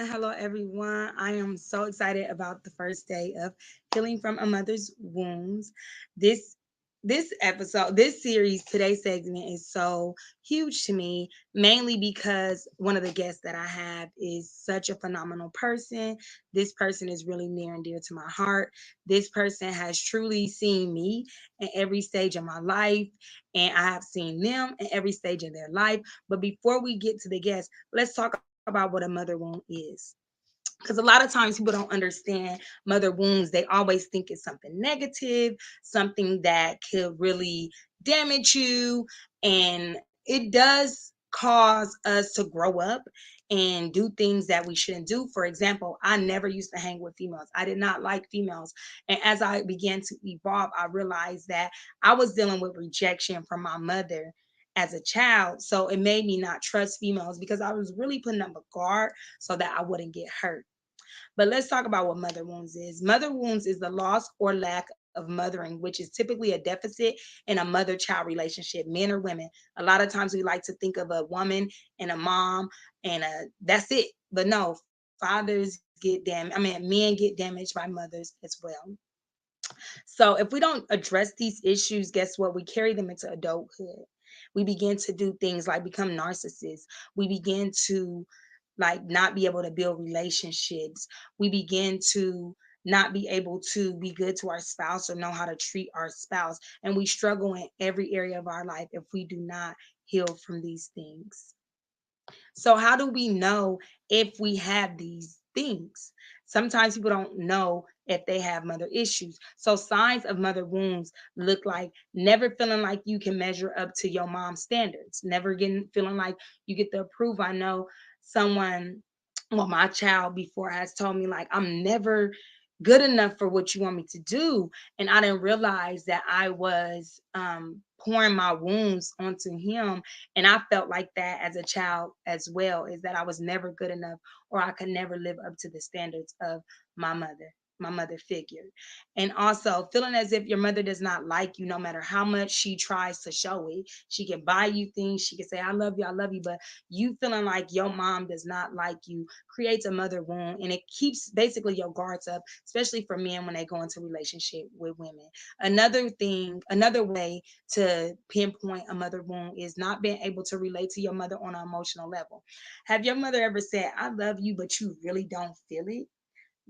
Hello everyone. I am so excited about the first day of healing from a mother's wounds. This this episode, this series, today's segment is so huge to me, mainly because one of the guests that I have is such a phenomenal person. This person is really near and dear to my heart. This person has truly seen me in every stage of my life, and I have seen them in every stage of their life. But before we get to the guest, let's talk about what a mother wound is, because a lot of times people don't understand mother wounds. They always think it's something negative, something that could really damage you, and it does cause us to grow up and do things that we shouldn't do. For example, I never used to hang with females. I did not like females, and as I began to evolve, I realized that I was dealing with rejection from my mother as a child, so it made me not trust females because I was really putting up a guard so that I wouldn't get hurt. But let's talk about what mother wounds is. Mother wounds is the loss or lack of mothering, which is typically a deficit in a mother child relationship, men or women. A lot of times we like to think of a woman and a mom and that's it. But no, fathers get men get damaged by mothers as well. So if we don't address these issues, guess what? We carry them into adulthood. We begin to do things like become narcissists. We begin to like not be able to build relationships. We begin to not be able to be good to our spouse or know how to treat our spouse. And we struggle in every area of our life if we do not heal from these things. So, how do we know if we have these things? Sometimes people don't know if they have mother issues. So, signs of mother wounds look like never feeling like you can measure up to your mom's standards, never getting feeling like you get the approval. I know someone, well, my child before has told me, like, I'm never good enough for what you want me to do. And I didn't realize that I was pouring my wounds onto him, and I felt like that as a child as well, is that I was never good enough or I could never live up to the standards of my mother, my mother figure. And also feeling as if your mother does not like you no matter how much she tries to show it. She can buy you things, she can say, I love you, but you feeling like your mom does not like you creates a mother wound, and it keeps basically your guards up, especially for men when they go into relationship with women. Another way to pinpoint a mother wound is not being able to relate to your mother on an emotional level. Have your mother ever said, I love you, but you really don't feel it?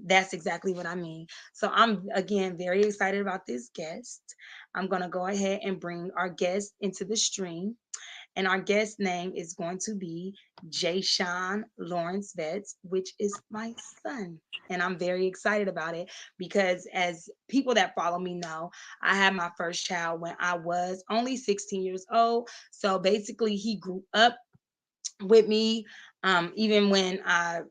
That's exactly what I mean. So I'm again very excited about this guest. I'm going to go ahead and bring our guest into the stream. And our guest name is going to be Jay Sean Lawrence Betts, which is my son. And I'm very excited about it because, as people that follow me know, I had my first child when I was only 16 years old. So basically, he grew up with me, even when I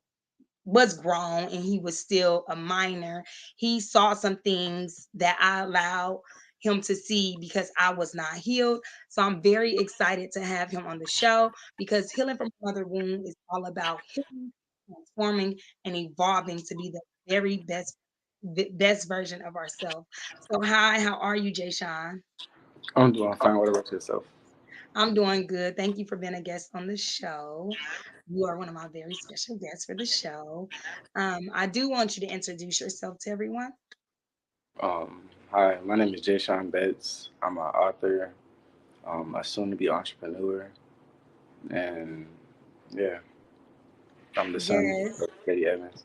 was grown and he was still a minor. He saw some things that I allowed him to see because I was not healed. So I'm very excited to have him on the show because healing from mother wound is all about healing, transforming, and evolving to be the very best version of ourselves. So hi, how are you, Jay Sean? I'm doing fine. What about yourself? I'm doing good. Thank you for being a guest on the show. You are one of my very special guests for the show. I do want you to introduce yourself to everyone. Hi, my name is Jay Sean Betts. I'm an author, a soon-to-be entrepreneur, and yeah, I'm the son Yes, of Katie Evans.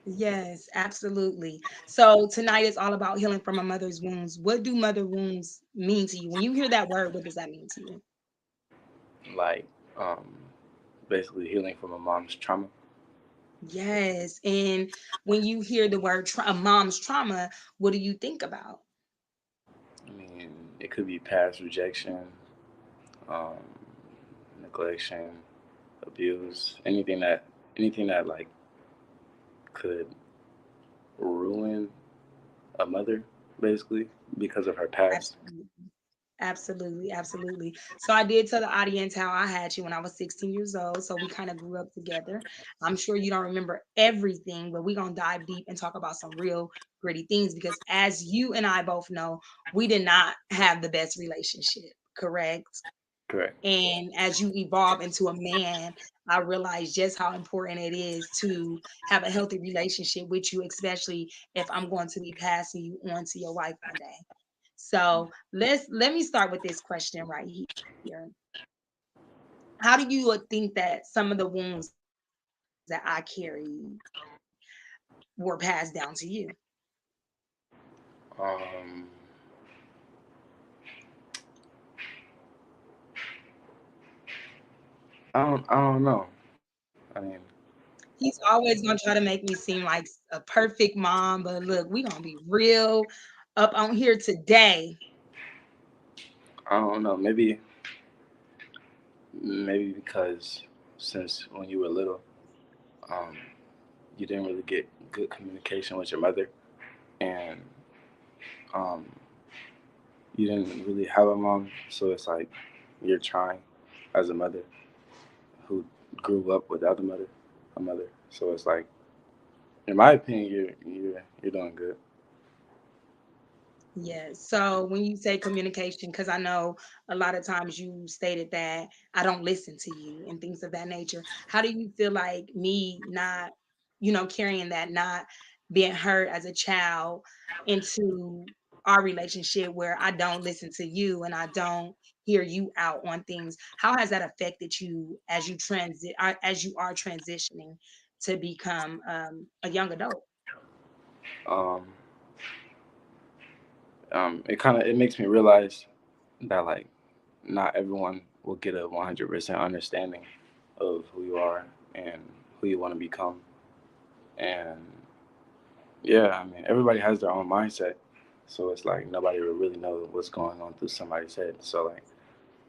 yes, absolutely. So tonight is all about healing from a mother's wounds. What do mother wounds mean to you? When you hear that word, what does that mean to you? Like, um, basically healing from a mom's trauma. Yes. And when you hear the word a mom's trauma, what do you think about? I mean, it could be past rejection, um, neglection, abuse, anything that like could ruin a mother, basically because of her past. Absolutely. Absolutely, absolutely. So I did tell the audience how I had you when I was 16 years old. So we kind of grew up together. I'm sure you don't remember everything, but we're gonna dive deep and talk about some real gritty things because as you and I both know, we did not have the best relationship, correct? Correct. And as you evolve into a man, I realize just how important it is to have a healthy relationship with you, especially if I'm going to be passing you on to your wife one day. So let me start with this question right here. How do you think that some of the wounds that I carry were passed down to you? Um, I don't know. I mean, He's always gonna try to make me seem like a perfect mom, but look, we gonna be real up on here today. I don't know. Maybe because since when you were little, um, you didn't really get good communication with your mother, and um, you didn't really have a mom. So it's like you're trying as a mother who grew up without a mother. So it's like, in my opinion, you're doing good. Yeah. So when you say communication, because I know a lot of times you stated that I don't listen to you and things of that nature. How do you feel like me not, carrying that, not being heard as a child into our relationship where I don't listen to you and I don't hear you out on things? How has that affected you as as you are transitioning to become a young adult? Um, it makes me realize that like not everyone will get a 100% understanding of who you are and who you want to become. And yeah, I mean, everybody has their own mindset. So it's like nobody will really know what's going on through somebody's head. So like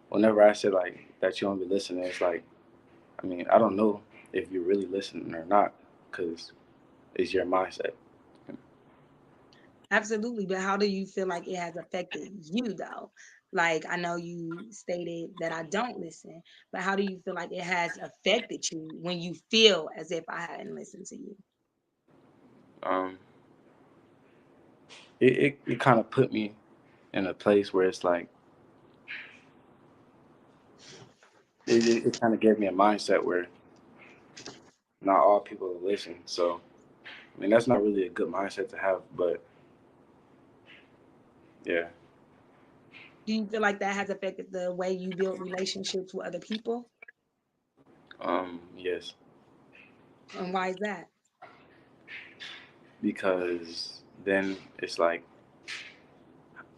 whenever I say like that you don't be listening, it's like, I mean, I don't know if you're really listening or not because it's your mindset. Absolutely, but how do you feel like it has affected you though? Like I know you stated that I don't listen, but how do you feel like it has affected you when you feel as if I hadn't listened to you? Um, it kind of put me in a place where it's like, it kind of gave me a mindset where not all people will listen. So, I mean, that's not really a good mindset to have, but yeah, Do you feel like that has affected the way you build relationships with other people? yes, And why is that? because then it's like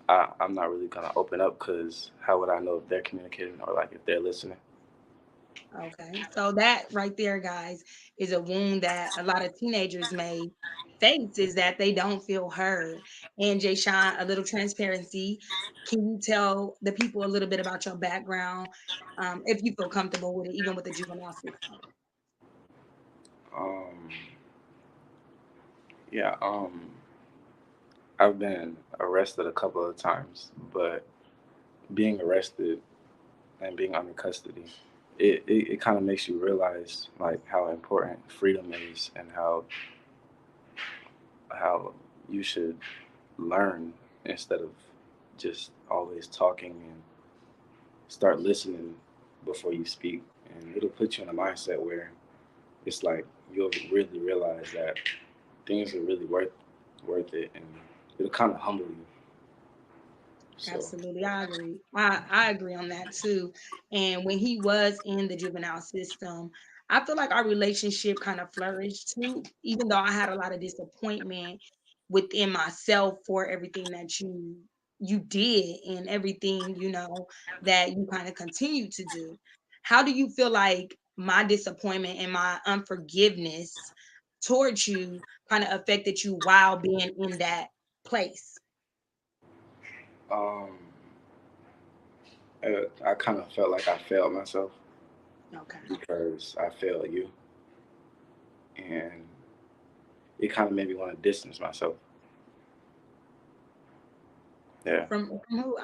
I'm not really gonna open up because how would I know if they're communicating or like if they're listening? Okay. So that right there, guys, is a wound that a lot of teenagers may face is that they don't feel heard. And Jay Sean, a little transparency. Can you tell the people a little bit about your background, if you feel comfortable with it, even with the juvenile system? Um, yeah, I've been arrested a couple of times, but being arrested and being under custody, it kind of makes you realize like how important freedom is and how you should learn instead of just always talking and start listening before you speak. And it'll put you in a mindset where it's like you'll really realize that things are really worth it, and it'll kind of humble you. So Absolutely, I agree. I agree on that too. And when he was in the juvenile system, I feel like our relationship kind of flourished too, even though I had a lot of disappointment within myself for everything that you did and everything, that you kind of continue to do. How do you feel like my disappointment and my unforgiveness towards you kind of affected you while being in that place? um, I kind of felt like I failed myself Okay. because I failed you, and it kind of made me want to distance myself. Yeah. From who?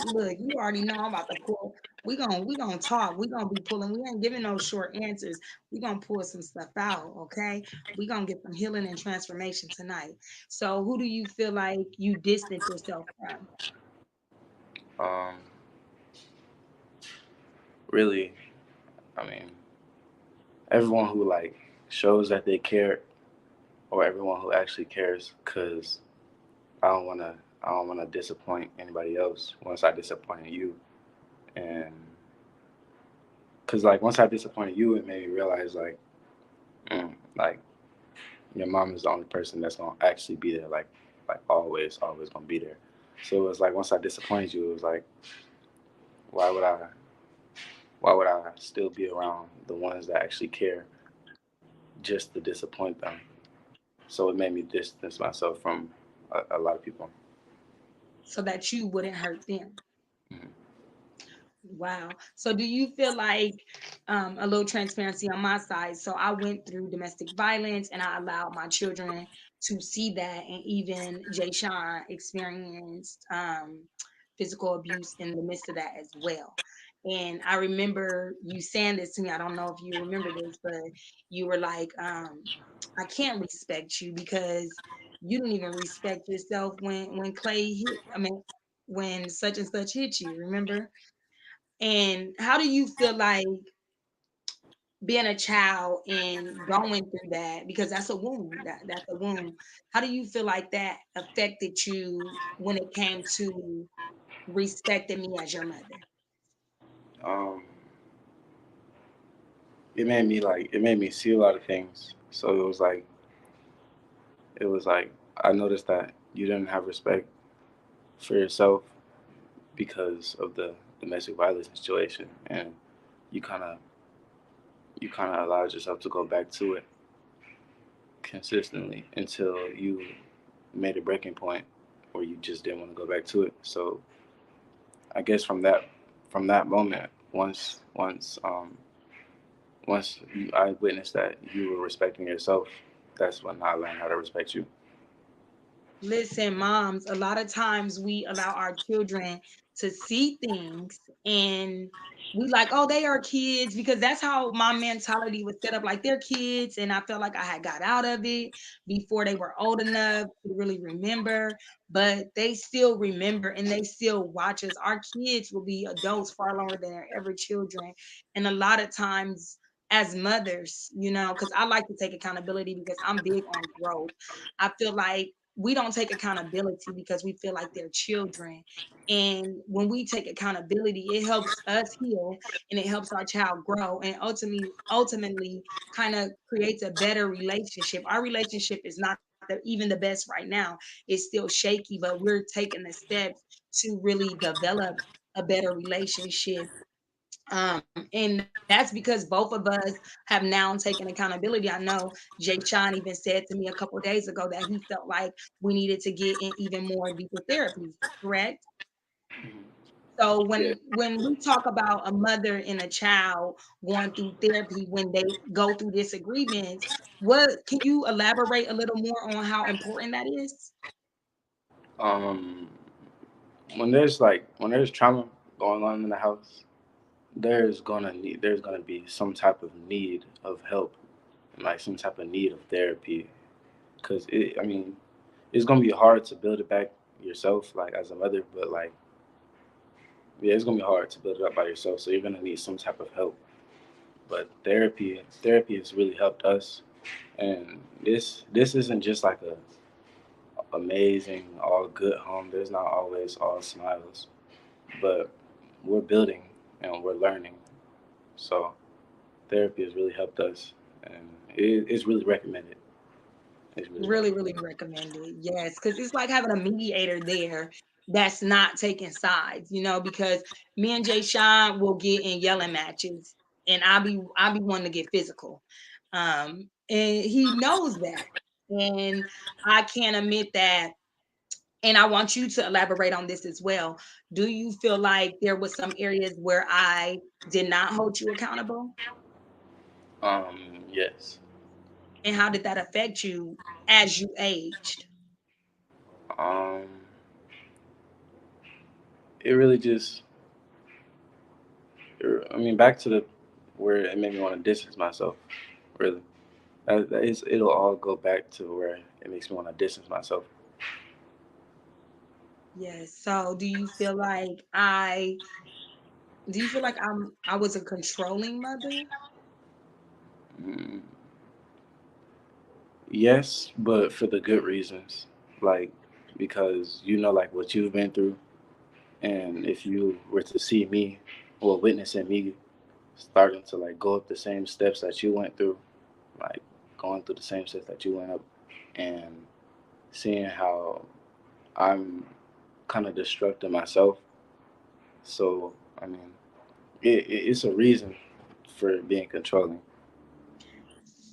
Look, you already know I'm about to pull. We gonna talk. We gonna be pulling. We ain't giving no short answers. We gonna pull some stuff out. Okay. We gonna get some healing and transformation tonight. So, who do you feel like you distance yourself from? Um, really, I mean, everyone who like shows that they care, or everyone who actually cares, because I don't wanna I don't wanna disappoint anybody else once I disappointed you, and because like once I disappointed you, it made me realize like your mom is the only person that's gonna actually be there, like always gonna be there. So it was like once I disappointed you, it was like why would I why would I still be around the ones that actually care just to disappoint them? So it made me distance myself from a lot of people. so that you wouldn't hurt them. Mhm. Wow. So do you feel like a little transparency on my side? So I went through domestic violence and I allowed my children to see that, and even Jay Sean experienced physical abuse in the midst of that as well. And I remember you saying this to me. I don't know if you remember this, but you were like, I can't respect you because you don't even respect yourself when Clay hit. I mean, when such and such hit you. Remember? And how do you feel like being a child and going through that? Because that's a wound. That's a wound. How do you feel like that affected you when it came to respecting me as your mother? Um, it made me see a lot of things. So it was like I noticed that you didn't have respect for yourself because of the domestic violence situation, and you kind of you kind of allowed yourself to go back to it consistently until you made a breaking point where you just didn't want to go back to it. So I guess from that moment, once I witnessed that you were respecting yourself, that's when I learned how to respect you. Listen, moms, a lot of times we allow our children to see things and we like, oh, they are kids, because that's how my mentality was set up. Like they're kids, and I felt like I had got out of it before they were old enough to really remember. But they still remember and they still watch us. Our kids will be adults far longer than their ever children. And a lot of times as mothers, because I like to take accountability because I'm big on growth. I feel like we don't take accountability because we feel like they're children. And when we take accountability, it helps us heal and it helps our child grow and ultimately kind of creates a better relationship. Our relationship is not even the best right now. It's still shaky, but we're taking the steps to really develop a better relationship. And that's because both of us have now taken accountability. I know Jay Sean even said to me a couple of days ago that he felt like we needed to get in even more deeper therapy, correct? So Yeah. when we talk about a mother and a child going through therapy when they go through disagreements, what can you elaborate a little more on how important that is? Um, when there's trauma going on in the house, there's gonna be some type of need of help, and like some type of need of therapy, because I mean, it's gonna be hard to build it back yourself, like as a mother, but like yeah, it's gonna be hard to build it up by yourself. So you're gonna need some type of help. But therapy has really helped us, and this isn't just like a amazing all good home. There's not always all smiles, but we're building and we're learning. So therapy has really helped us, and it's really recommended. It's really Really, recommended. really recommend it. Yes, because it's like having a mediator there that's not taking sides, because me and Jay Sean will get in yelling matches and I'll be wanting to get physical. And he knows that. And I can't admit that. And I want you to elaborate on this as well. Do you feel like there was some areas where I did not hold you accountable? Yes. And how did that affect you as you aged? Um, it really just, I mean, back to the where it made me want to distance myself. Really, it'll all go back to where it makes me want to distance myself. Yes. So do you feel like I Do you feel like I was a controlling mother? Mm, yes, but for the good reasons, like because you know like what you've been through, and if you were to see me or witnessing me starting to like go up the same steps that you went through, like going through the same steps that you went up, and seeing how I'm kind of destructing myself. So I mean, it's a reason for being controlling.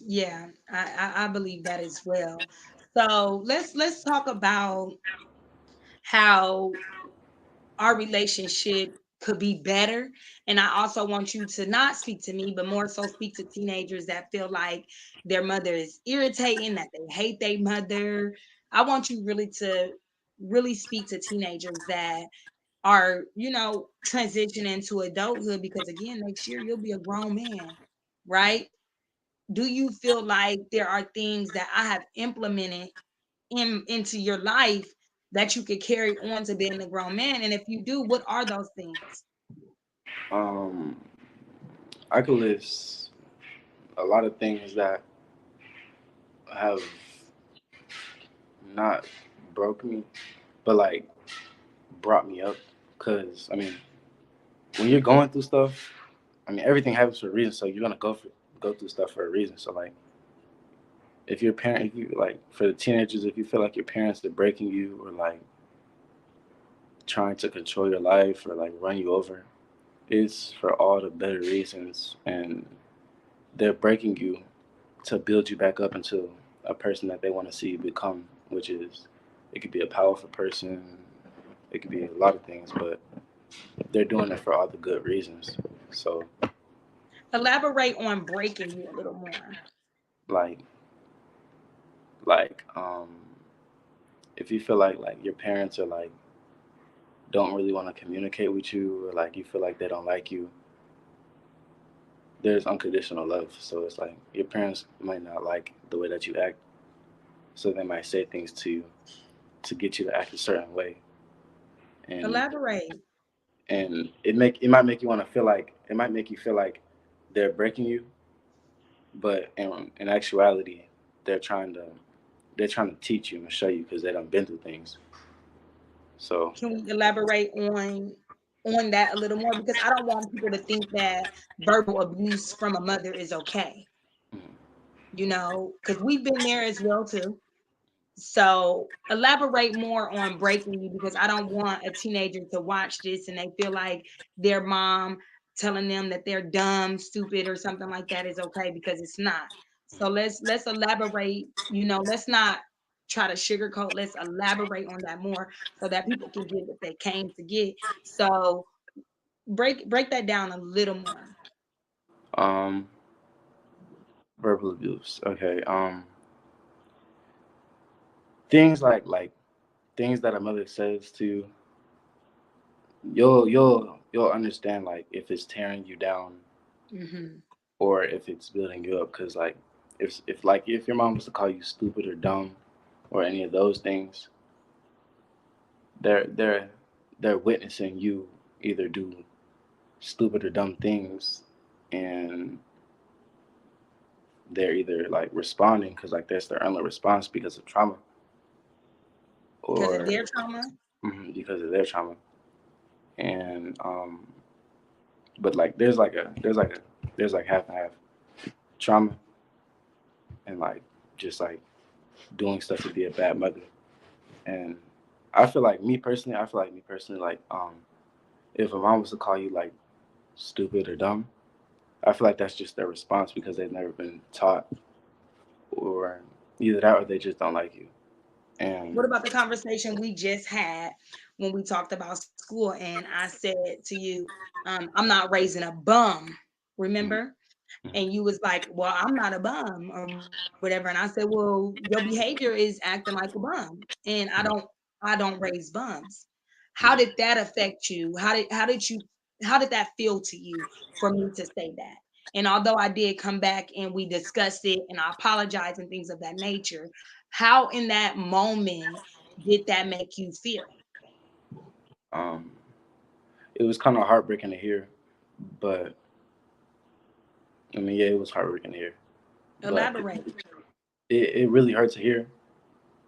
Yeah, I believe that as well. So let's talk about how our relationship could be better. And I also want you to not speak to me, but more so speak to teenagers that feel like their mother is irritating, that they hate their mother. I want you really to really speak to teenagers that are, transitioning to adulthood because again, next year you'll be a grown man, right? Do you feel like there are things that I have implemented into your life that you could carry on to being a grown man? And if you do, what are those things? Um, I could list a lot of things that have not broke me, but like brought me up. Cause I mean, when you're going through stuff, I mean everything happens for a reason. So you're gonna go through stuff for a reason. So like, if your parent, if you like for the teenagers, if you feel like your parents are breaking you or like trying to control your life or like run you over, it's for all the better reasons, and they're breaking you to build you back up into a person that they want to see you become, which is it could be a powerful person, it could be a lot of things, but they're doing it for all the good reasons. So Elaborate on breaking you a little more. like like if you feel like your parents are like don't really want to communicate with you or like you feel like they don't like you, there's unconditional love. So it's like your parents might not like the way that you act, so they might say things to you to get you to act a certain way, and Elaborate. it might make you want to feel like it might make you feel like they're breaking you, but in actuality, they're trying to they're trying to teach you and show you because they done been through things. So Can we elaborate on that a little more? Because I don't want people to think that verbal abuse from a mother is okay, because we've been there as well too. So elaborate more on breaking you because I don't want a teenager to watch this and they feel like their mom telling them that they're dumb, stupid, or something like that is okay because it's not. So let's elaborate, let's not try to sugarcoat. Let's elaborate on that more so that people can get what they came to get. So break that down a little more. um, verbal abuse. Okay. Things like things that a mother says to you, you'll understand like if it's tearing you down Hmm. or if it's building you up. Cause like if your mom was to call you stupid or dumb or any of those things, they're they're they're witnessing you either do stupid or dumb things, and they're either like responding because like that's their only response because of trauma, Because of or their trauma. because of their trauma. And but like there's like half and half trauma and like just like doing stuff to be a bad mother. And I feel like me personally, like if a mom was to call you like stupid or dumb, I feel like that's just their response because they've never been taught, or either that or they just don't like you. What And about the conversation we just had when we talked about school and I said to you, I'm not raising a bum, mhm, remember? mhm, And you was like, well, I'm not a bum or whatever. And I said, well, your behavior is acting like a bum. And mhm, I don't raise bums. How did mhm. that affect you? How did that feel to you for me to say that? And although I did come back and we discussed it and I apologized and things of that nature, how in that moment did that make you feel? um, it was kind of heartbreaking to hear But I mean, yeah, it was heartbreaking to hear. But Elaborate. it really hurt to hear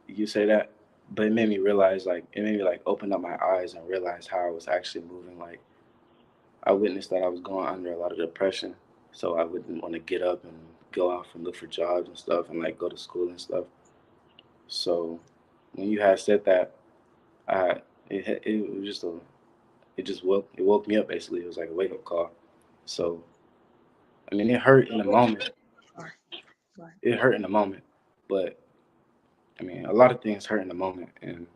you say that. But it made me realize, like, it made me like open up my eyes and realize how I was actually moving. Like, I witnessed that I was going under a lot of depression, so I wouldn't want to get up and go out and look for jobs and stuff, and like go to school and stuff. So when you had said that, I it was just a it woke me up basically. It was like a wake up call. So I mean, it hurt in the moment. Sorry. Sorry. It hurt in the moment, but I mean, a lot of things hurt in the moment, and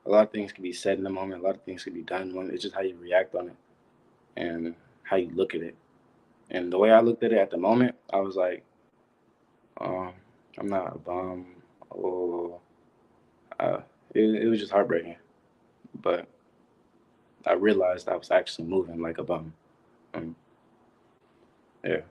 a lot of things can be said in the moment. A lot of things can be done in the moment. It's just how you react on it and how you look at it. And the way I looked at it at the moment, I was like, um, I'm not a bum, or uh, it was just heartbreaking. But I realized I was actually moving like a bum. Um, yeah.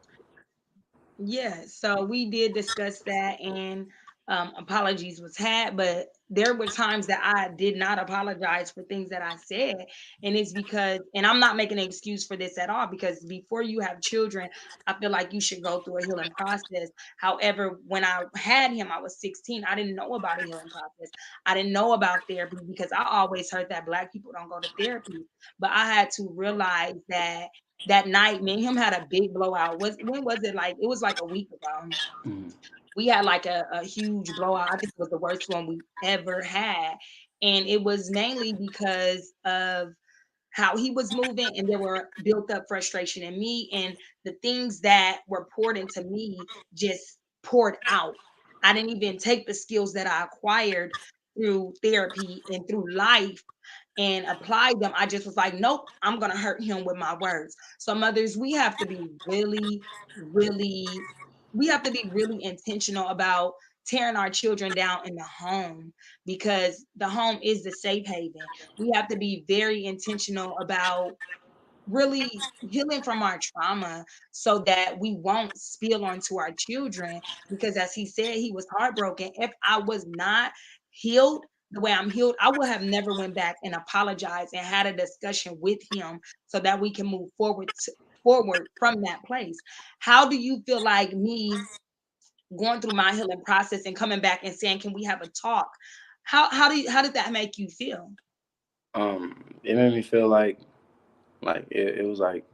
Yeah, so we did discuss that, and apologies was had, but there were times that I did not apologize for things that I said, and it's because, and I'm not making an excuse for this at all, because before you have children, I feel like you should go through a healing process. However, when I had him, I was 16. I didn't know about a healing process. I didn't know about therapy because I always heard that Black people don't go to therapy, but I had to realize that that night, me and him had a big blowout. Was when was it? Like it was like a week ago. Mm, We had like a huge blowout. I think it was the worst one we ever had, and it was mainly because of how he was moving, and there were built up frustration in me, and the things that were poured into me just poured out. I didn't even take the skills that I acquired through therapy and through life and apply them. I just was like, nope, I'm gonna hurt him with my words. So mothers, we have to be really, really, we have to be really intentional about tearing our children down in the home, because the home is the safe haven. We have to be very intentional about really healing from our trauma so that we won't spill onto our children, because as he said, he was heartbroken. If I was not healed the way I'm healed, I would have never went back and apologized and had a discussion with him so that we can move forward from that place. How do you feel like me going through my healing process and coming back and saying, can we have a talk? How did that make you feel? it made me feel like it was like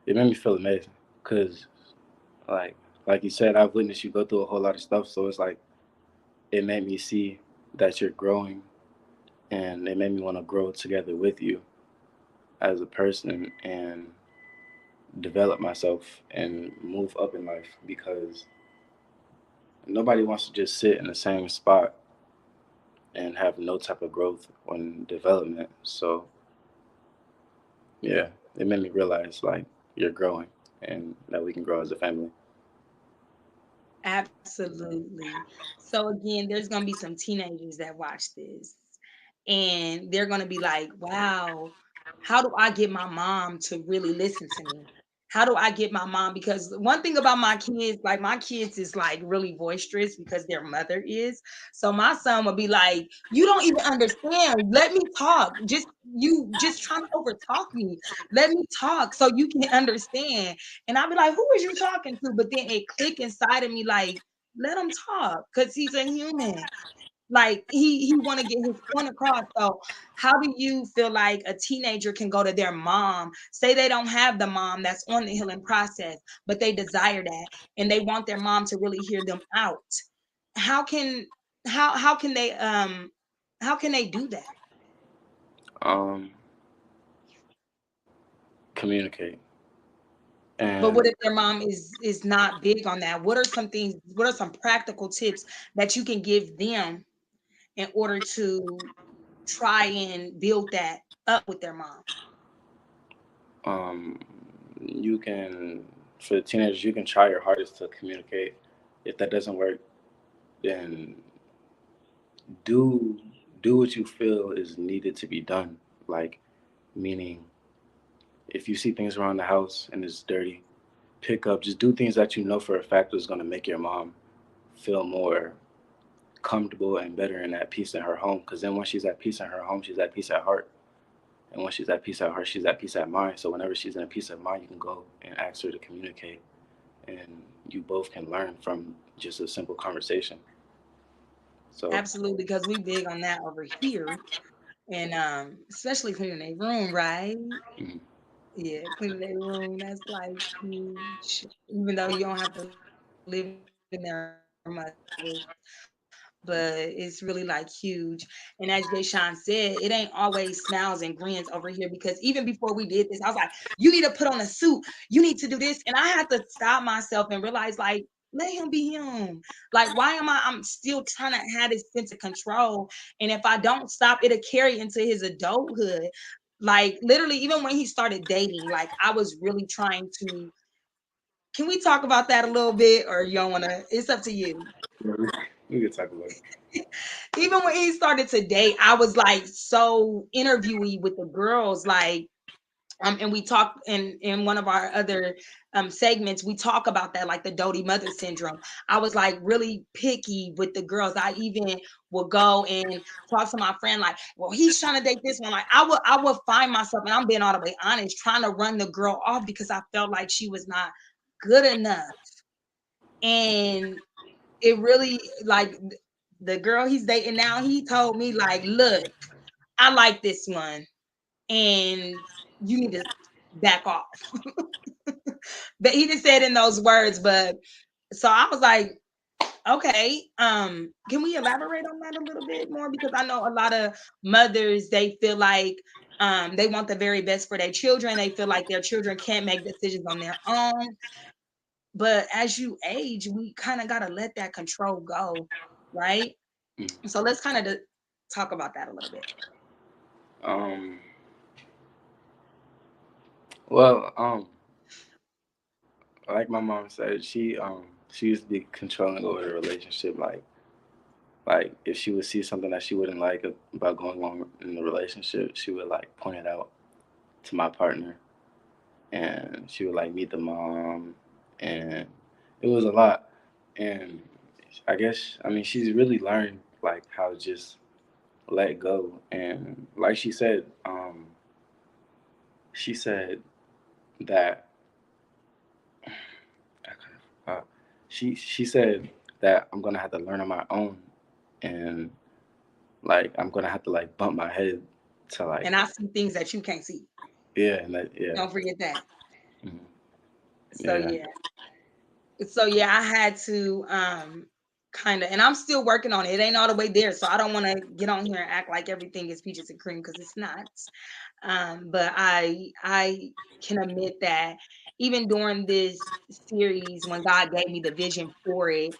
it made me feel amazing because like like you said, I've witnessed you go through a whole lot of stuff. So it's like it made me see that you're growing, and it made me want to grow together with you as a person and develop myself and move up in life because nobody wants to just sit in the same spot and have no type of growth or development. So yeah, it made me realize like you're growing and that we can grow as a family. Absolutely. So again, there's gonna be some teenagers that watch this, and they're gonna be like, wow, how do I get my mom to really listen to me? How do I get my mom? Because one thing about my kids, like my kids is like really boisterous because their mother is. So my son would be like, you don't even understand. Let me talk. Just you just trying to overtalk me. Let me talk so you can understand. And I'll be like, who is you talking to? But then it click inside of me like, let him talk because he's a human. Like he want to get his point across. So how do you feel like a teenager can go to their mom, say they don't have the mom that's on the healing process, but they desire that and they want their mom to really hear them out? How can how can they how can they do that? Um, Communicate But what and if their mom is not big on that? What are some things, what are some practical tips that you can give them in order to try and build that up with their mom? um, you can for the teenagers you can try your hardest to communicate. If that doesn't work, then do do what you feel is needed to be done. Like meaning, if you see things around the house and it's dirty, pick up. Just do things that you know for a fact is going to make your mom feel more comfortable and better and at peace in her home. Because then once she's at peace in her home, she's at peace at heart. And once she's at peace at heart, she's at peace at mind. So whenever she's in a peace of mind, you can go and ask her to communicate, and you both can learn from just a simple conversation. So, Absolutely, because we big on that over here, and especially cleaning a room, right? mhm. Yeah, cleaning their room, that's like huge. Even though you don't have to live in their mothers, but it's really like huge. And as Jayshawn said, it ain't always smiles and grins over here because even before we did this, I was like, you need to put on a suit, you need to do this. And I had to stop myself and realize, like, let him be him. Like, why am I'm still trying to have this sense of control. And if I don't stop, it'll carry into his adulthood. Like literally, even when he started dating, like I was really trying to. Can we talk about that a little bit, or you don't want to? It's up to you. Yeah, we could talk about it. Even when he started to date, I was like so interviewee with the girls, like and we talk in one of our other segments, we talk about that, like the doty mother syndrome. I was like really picky with the girls. I even would go and talk to my friend like, well, he's trying to date this one. Like I would find myself, and I'm being all the way honest, trying to run the girl off because I felt like she was not good enough. And it really like the girl he's dating now, he told me like, look, I like this one, and you need to back off. But he didn't say it in those words, but so I was like, okay, can we elaborate on that a little bit more? Because I know a lot of mothers, they feel like they want the very best for their children. They feel like their children can't make decisions on their own. But as you age, we kind of got to let that control go, right? Mhm. So let's kind of talk about that a little bit. Um, well, like my mom said, she used to be controlling over the relationship. Like if she would see something that she wouldn't like about going on in the relationship, she would like point it out to my partner, and she would like meet the mom, and it was a lot. And I guess I mean she's really learned like how to just let go. And like she said that uh, she said that I'm gonna have to learn on my own, and like I'm gonna have to like bump my head to like, And I see things that you can't see. yeah, and that, yeah. Don't forget that. Mhm. So Yeah. yeah. So yeah, I had to kind of, and I'm still working on it. It ain't all the way there, so I don't want to get on here and act like everything is peaches and cream because it's not. But I can admit that even during this series, when God gave me the vision for it,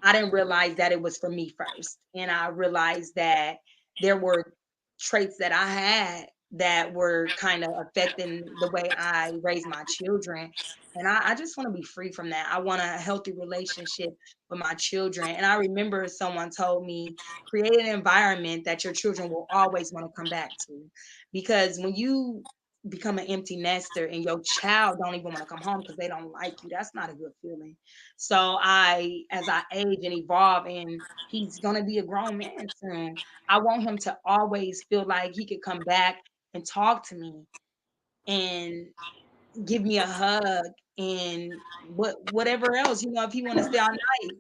I didn't realize that it was for me first. And I realized that there were traits that I had that were kind of affecting the way I raise my children. And I just want to be free from that. I want a healthy relationship with my children. And I remember someone told me, create an environment that your children will always want to come back to. Because when you become an empty nester and your child don't even want to come home because they don't like you, that's not a good feeling. So as I age and evolve, and he's gonna be a grown man soon, I want him to always feel like he could come back and talk to me and give me a hug and whatever else, if he want to stay all night,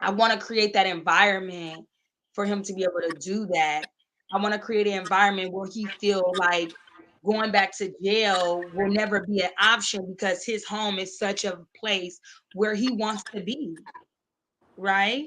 I want to create that environment for him to be able to do that. I want to create an environment where he feel like going back to jail will never be an option because his home is such a place where he wants to be, right?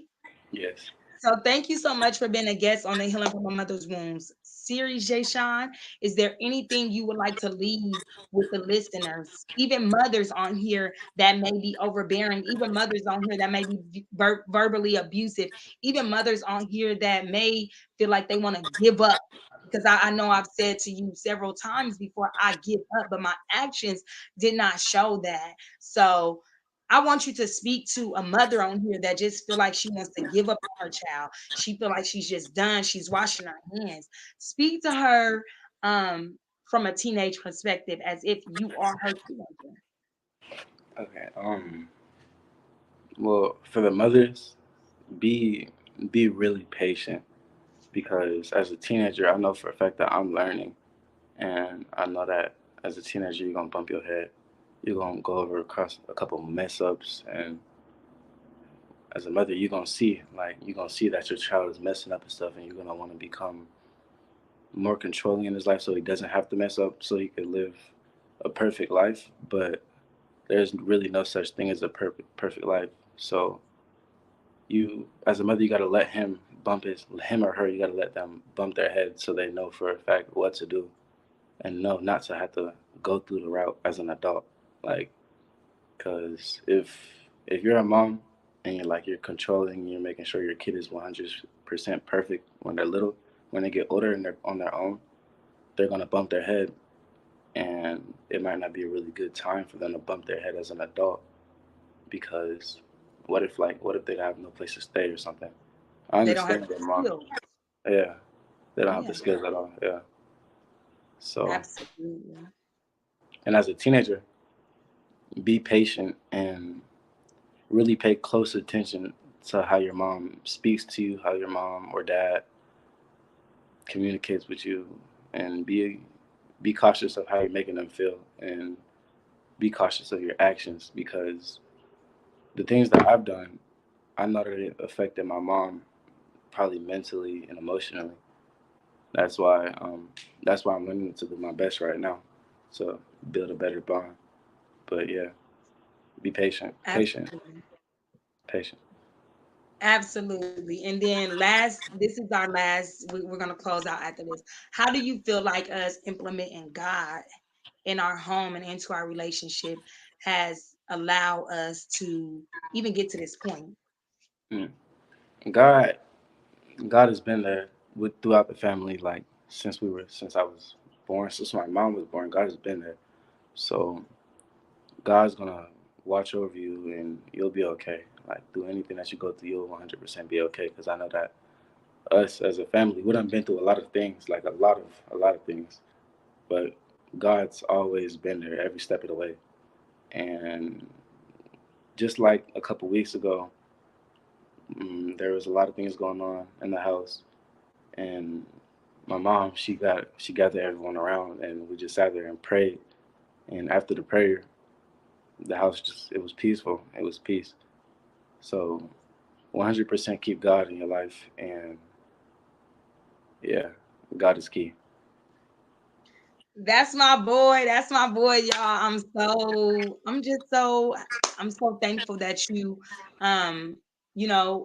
Yes. So thank you so much for being a guest on the Healing from a Mother's Wounds series, Jay Sean. Is there anything you would like to leave with the listeners? Even mothers on here that may be overbearing, even mothers on here that may be verbally abusive, even mothers on here that may feel like they want to give up. Because I know I've said to you several times before, I give up, but my actions did not show that. So I want you to speak to a mother on here that just feel like she wants to give up on her child. She feel like she's just done. She's washing her hands. Speak to her from a teenage perspective as if you are her teenager. Okay. Well, for the mothers, be be really patient, because as a teenager, I know for a fact that I'm learning, And I know that as a teenager, you're gonna bump your head. You're gonna go over across a couple mess ups, and as a mother, you're gonna see that your child is messing up and stuff, and you're gonna want to become more controlling in his life so he doesn't have to mess up, so he could live a perfect life. But there's really no such thing as a perfect life. So you, as a mother, you gotta let him or her, you gotta let them bump their head so they know for a fact what to do and know not to have to go through the route as an adult. Like, cause if you're a mom and you're controlling, you're making sure your kid is 100% perfect when they're little. When they get older and they're on their own, they're gonna bump their head, and it might not be a really good time for them to bump their head as an adult because what if they have no place to stay or something? I They don't have understand the that, mom. skills. Yeah, they don't have Yeah, the skills at all. Yeah. So, absolutely. and as a teenager, be patient and really pay close attention to how your mom speaks to you, how your mom or dad communicates with you, and be cautious of how you're making them feel, and be cautious of your actions because the things that I've done, I know that it affected my mom probably mentally and emotionally. That's why that's why I'm learning to do my best right now to build a better bond. But yeah, be patient, patient, Absolutely. patient. Absolutely. And then last, this is our last, we're going to close out after this. How do you feel like us implementing God in our home and into our relationship has allowed us to even get to this point? Mm. God, God has been there with throughout the family, like since I was born, since my mom was born. God has been there, so God's gonna watch over you, and you'll be okay. Like through anything that you go through, you'll 100% be okay. Because I know that us as a family, we done been through a lot of things, like a lot of things. But God's always been there every step of the way. And just like a couple weeks ago, there was a lot of things going on in the house, and my mom she gathered everyone around, and we just sat there and prayed. And after the prayer, the house just it was peaceful. It was peace. So 100% keep God in your life, and yeah, God is key. That's my boy. That's my boy, y'all. I'm so thankful that you um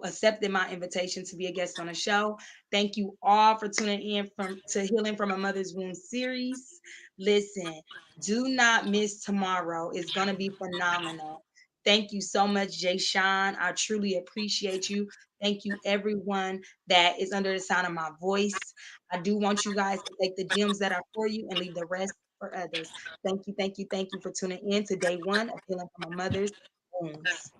accepted my invitation to be a guest on the show. Thank you all for tuning in from to Healing from a Mother's Womb series. Listen, do not miss tomorrow. It's gonna be phenomenal. Thank you so much, Jay Sean. I truly appreciate you. Thank you, everyone that is under the sound of my voice. I do want you guys to take the gems that are for you and leave the rest for others. Thank you, thank you, thank you for tuning in to day one of Healing from a Mother's Wounds.